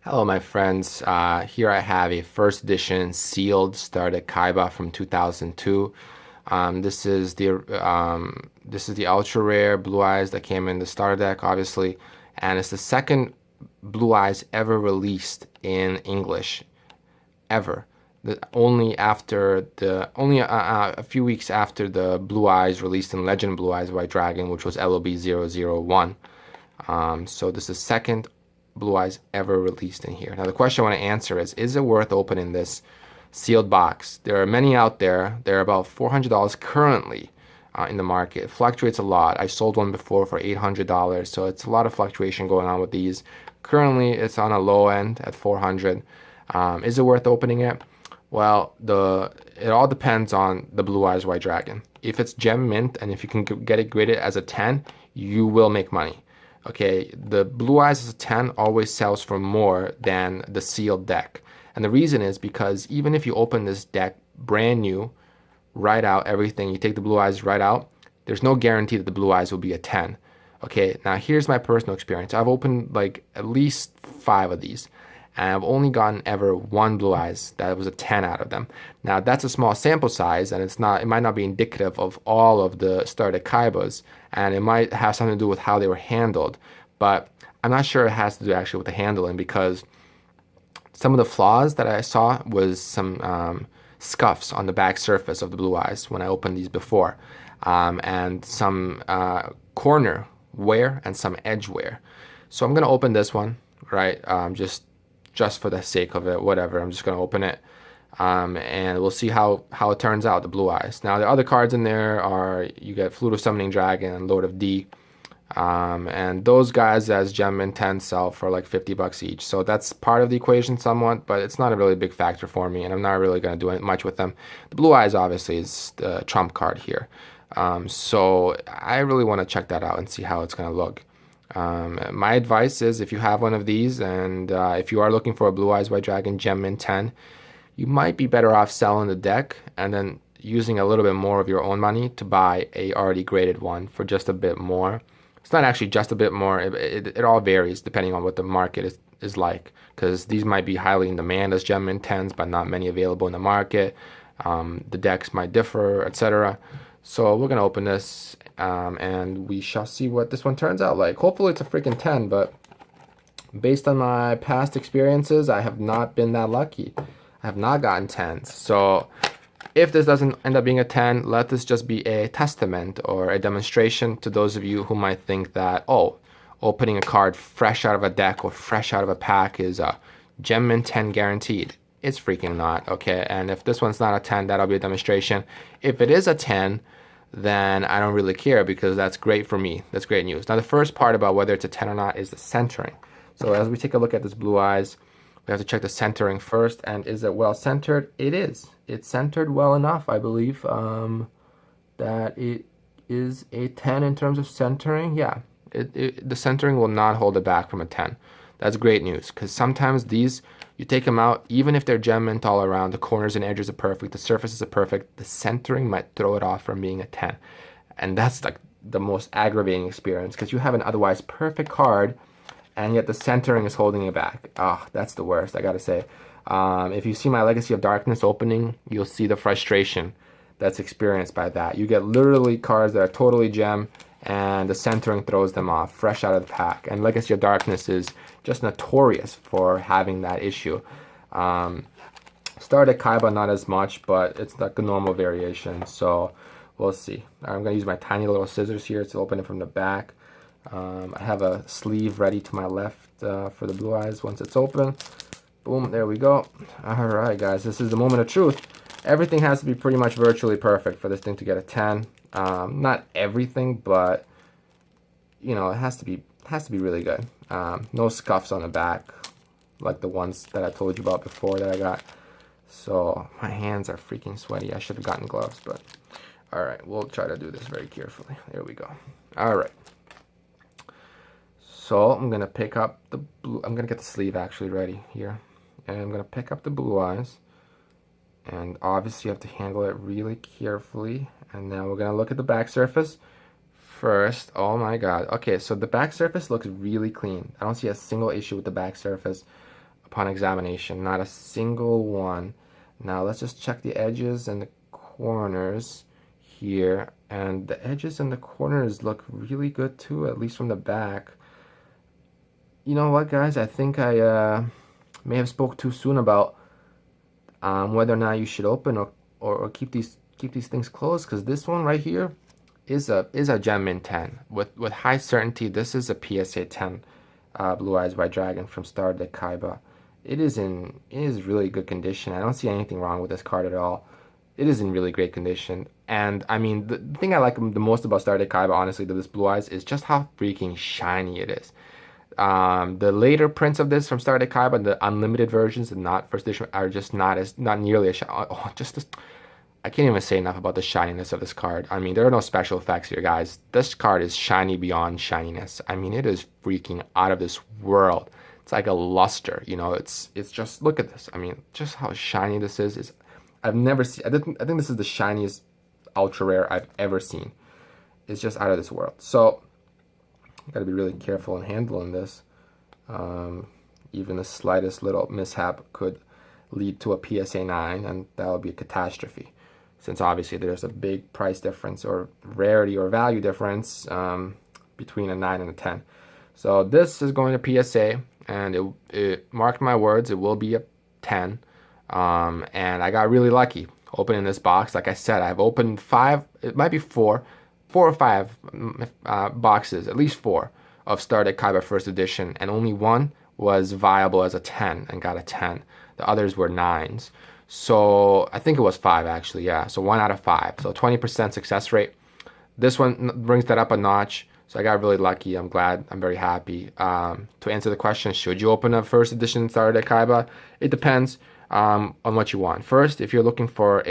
Hello, my friends. Here I have a first edition sealed starter Kaiba from 2002. This is the ultra rare Blue Eyes that came in the starter deck, obviously, and it's the second Blue Eyes ever released in English ever. Only a few weeks after the Blue Eyes released in Legend Blue Eyes White Dragon, which was LOB 001. So this is the second Blue Eyes ever released in here. Now the question I want to answer is it worth opening this sealed box? There are many out there. They're about $400 currently in the market. It fluctuates a lot. I sold one before for $800, so it's a lot of fluctuation going on with these. Currently, it's on a low end at 400. Is it worth opening it? Well, it all depends on the Blue Eyes White Dragon. If it's gem mint and if you can get it graded as a 10, you will make money. Okay, the Blue Eyes as a 10 always sells for more than the sealed deck. And the reason is because even if you open this deck brand new, right out everything, you take the Blue Eyes right out, there's no guarantee that the Blue Eyes will be a 10. Okay, now here's my personal experience. I've opened like at least 5 of these, and I've only gotten ever one Blue Eyes that was a 10 out of them. Now that's a small sample size, and it might not be indicative of all of the started Kaibas, and it might have something to do with how they were handled. But I'm not sure it has to do actually with the handling, because some of the flaws that I saw was some scuffs on the back surface of the Blue Eyes when I opened these before, and some corner wear and some edge wear. So I'm gonna open this one, right? Just for the sake of it, whatever. I'm just gonna open it, and we'll see how it turns out. The Blue Eyes. Now the other cards in there are, you get Flute of Summoning Dragon and Lord of D. And those guys as gem and 10 sell for like $50 each. So that's part of the equation somewhat, but it's not a really big factor for me, and I'm not really going to do much with them. The Blue Eyes obviously is the trump card here. So I really want to check that out and see how it's going to look. My advice is, if you have one of these and if you are looking for a Blue Eyes White Dragon gem in 10, you might be better off selling the deck and then using a little bit more of your own money to buy a already graded one for just a bit more. It's not actually just a bit more. It all varies depending on what the market is like, because these might be highly in demand as gem mint 10s, but not many available in the market. The decks might differ, etc. So we're gonna open this, and we shall see what this one turns out like. Hopefully it's a freaking 10, but based on my past experiences, I have not been that lucky. I have not gotten 10s. So if this doesn't end up being a 10, let this just be a testament or a demonstration to those of you who might think that, oh, opening a card fresh out of a deck or fresh out of a pack is a gem mint 10 guaranteed. It's freaking not, okay? And if this one's not a 10, that'll be a demonstration. If it is a 10, then I don't really care, because that's great for me. That's great news. Now, the first part about whether it's a 10 or not is the centering. So as we take a look at this Blue Eyes, we have to check the centering first. And is it well centered? It is. It's centered well enough, I believe, that it is a 10 in terms of centering. Yeah, the centering will not hold it back from a 10. That's great news, because sometimes these, you take them out, even if they're gem mint all around, the corners and edges are perfect, the surfaces are perfect, the centering might throw it off from being a 10. And that's like the most aggravating experience, because you have an otherwise perfect card, and yet the centering is holding it back. Ah, oh, that's the worst, I gotta say. If you see my Legacy of Darkness opening, you'll see the frustration that's experienced by that. You get literally cards that are totally gem, and the centering throws them off, fresh out of the pack. And Legacy of Darkness is just notorious for having that issue. Started Kaiba, not as much, but it's like a normal variation, so we'll see. I'm going to use my tiny little scissors here to open it from the back. I have a sleeve ready to my left for the Blue Eyes once it's open. Boom, there we go. Alright guys, this is the moment of truth. Everything has to be pretty much virtually perfect for this thing to get a 10. Not everything, but you know, it has to be really good. No scuffs on the back like the ones that I told you about before that I got. So my hands are freaking sweaty. I should have gotten gloves, but alright, we'll try to do this very carefully. There we go. Alright. So I'm gonna pick up the blue. I'm gonna get the sleeve actually ready here, and I'm gonna pick up the Blue Eyes, and obviously you have to handle it really carefully. And now we're gonna look at the back surface first. Oh my god. Okay, so the back surface looks really clean. I don't see a single issue with the back surface. upon examination. Not a single one. Now let's just check the edges and the corners here. And the edges and the corners look really good too, at least from the back. You know what, guys? I think I may have spoke too soon about whether or not you should open or keep these things closed, because this one right here is a Gem Mint 10 with high certainty. This is a PSA 10 Blue Eyes White Dragon from Star Deck Kaiba. It is really good condition. I don't see anything wrong with this card at all. It is in really great condition. And I mean, the thing I like the most about Star Deck Kaiba, honestly, to this Blue Eyes, is just how freaking shiny it is. The later prints of this from Star Deck Kaiba, the unlimited versions, and not first edition, are just not nearly as shiny. Oh, I can't even say enough about the shininess of this card. I mean, there are no special effects here, guys. This card is shiny beyond shininess. I mean, it is freaking out of this world. It's like a luster, you know. It's just, look at this. I mean, just how shiny this is. I've never seen. I think this is the shiniest ultra rare I've ever seen. It's just out of this world. So you got to be really careful in handling this. Even the slightest little mishap could lead to a PSA 9, and that would be a catastrophe, since obviously there's a big price difference or rarity or value difference between a 9 and a 10. So this is going to PSA, and it marked my words, it will be a 10. And I got really lucky opening this box. Like I said, I've opened 5, it might be 4 or 5 boxes, at least 4, of Star Deck Kaiba first edition, and only one was viable as a 10 and got a 10. The others were 9s. So I think it was 5 actually, yeah. So 1 out of 5. So 20% success rate. This one brings that up a notch. So I got really lucky. I'm glad. I'm very happy. To answer the question, should you open a first edition Star Deck Kaiba? It depends on what you want. First, if you're looking for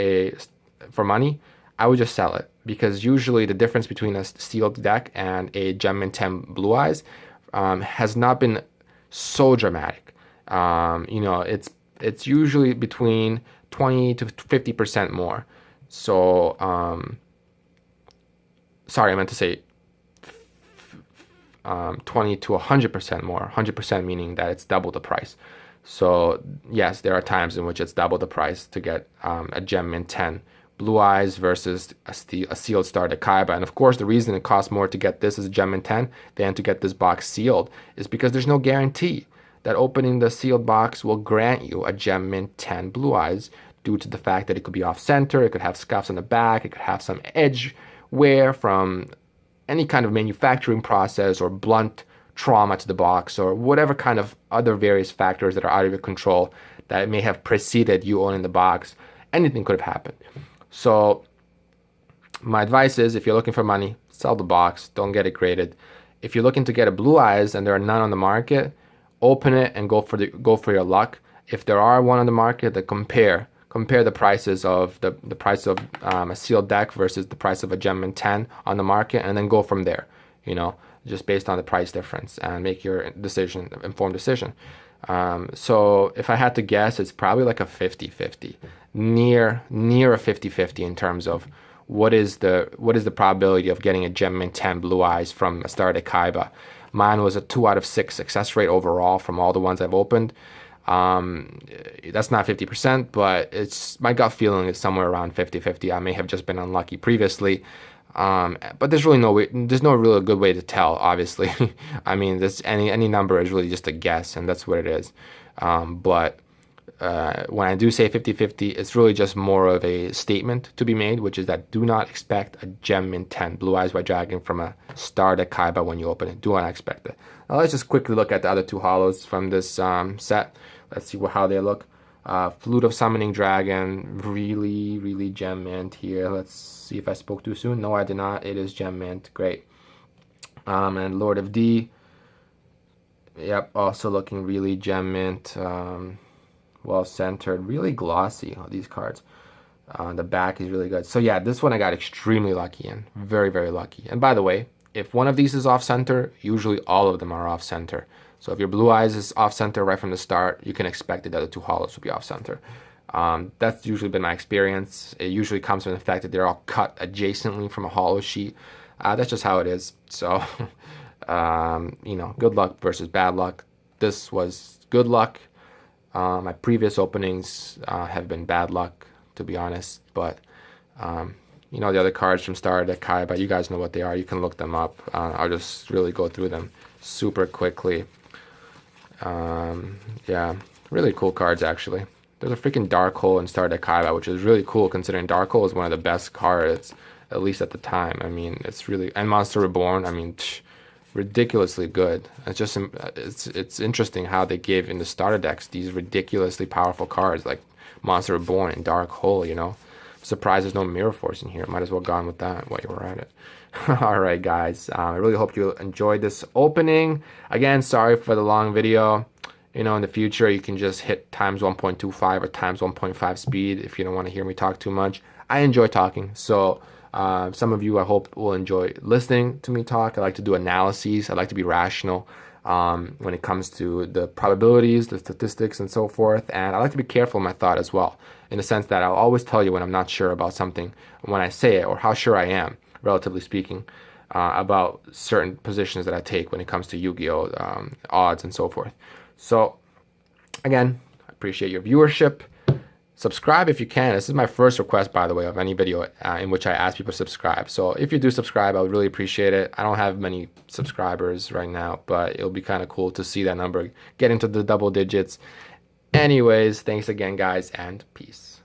money, I would just sell it, because usually the difference between a sealed deck and a Gem Mint 10 Blue Eyes has not been so dramatic. You know, it's usually between 20 to 50% more. So, sorry, I meant to say 20 to 100% more. 100% meaning that it's double the price. So yes, there are times in which it's double the price to get a Gem Mint 10 Blue Eyes versus a sealed Star Deck Kaiba. And of course, the reason it costs more to get this as a Gem Mint 10 than to get this box sealed is because there's no guarantee that opening the sealed box will grant you a Gem Mint 10 Blue Eyes, due to the fact that it could be off center, it could have scuffs on the back, it could have some edge wear from any kind of manufacturing process or blunt trauma to the box, or whatever kind of other various factors that are out of your control that may have preceded you owning the box. Anything could have happened. So my advice is, if you're looking for money, sell the box, don't get it graded. If you're looking to get a Blue Eyes and there are none on the market, open it and go for your luck. If there are one on the market, then compare the prices of the price of a sealed deck versus the price of a Gem Mint 10 on the market, and then go from there, you know, just based on the price difference, and make your informed decision. So if I had to guess, it's probably like a 50-50, near a 50-50 in terms of what is the probability of getting a Gem Mint 10 Blue Eyes from a Star Deck Kaiba. Mine was a 2 out of 6 success rate overall from all the ones I've opened. That's not 50%, but my gut feeling is somewhere around 50-50. I may have just been unlucky previously. But there's really there's no real good way to tell, obviously. I mean, any number is really just a guess, and that's what it is. But when I do say 50-50, it's really just more of a statement to be made, which is that do not expect a Gem Mint 10 Blue Eyes White Dragon from a Star Deck Kaiba when you open it. Do not expect it. Now let's just quickly look at the other 2 holos from this set. Let's see how they look. Flute of Summoning Dragon, really Gem Mint here. Let's see if I spoke too soon. No, I did not. It is Gem Mint. Great. And Lord of D. Yep, also looking really Gem Mint. Well centered, really glossy, these cards. The back is really good. So yeah, this one I got extremely lucky in. Very lucky. And by the way, if one of these is off center, usually all of them are off center. So if your Blue Eyes is off center right from the start, you can expect the other 2 holos to be off center. That's usually been my experience. It usually comes from the fact that they're all cut adjacently from a holo sheet. That's just how it is. So, you know, good luck versus bad luck. This was good luck. My previous openings have been bad luck, to be honest. But you know, the other cards from Star Deck Kaiba, you guys know what they are. You can look them up. I'll just really go through them super quickly. Yeah, really cool cards actually. There's a freaking Dark Hole in Star Deck Kaiba, which is really cool considering Dark Hole is one of the best cards, at least at the time. I mean, it's really, and Monster Reborn, I mean, ridiculously good. It's just, it's interesting how they give in the starter decks these ridiculously powerful cards like Monster Reborn and Dark Hole, you know. Surprised there's no Mirror Force in here. Might as well gone with that while you were at it. All right, guys. I really hope you enjoyed this opening. Again, sorry for the long video. You know, in the future, you can just hit times 1.25 or times 1.5 speed if you don't want to hear me talk too much. I enjoy talking, so some of you, I hope, will enjoy listening to me talk. I like to do analyses. I like to be rational when it comes to the probabilities, the statistics, and so forth. And I like to be careful in my thought as well, in the sense that I'll always tell you when I'm not sure about something when I say it, or how sure I am, relatively speaking, about certain positions that I take when it comes to Yu-Gi-Oh! Odds and so forth. So, again, I appreciate your viewership. Subscribe if you can. This is my first request, by the way, of any video in which I ask people to subscribe. So if you do subscribe, I would really appreciate it. I don't have many subscribers right now, but it'll be kind of cool to see that number get into the double digits. Anyways, thanks again, guys, and peace.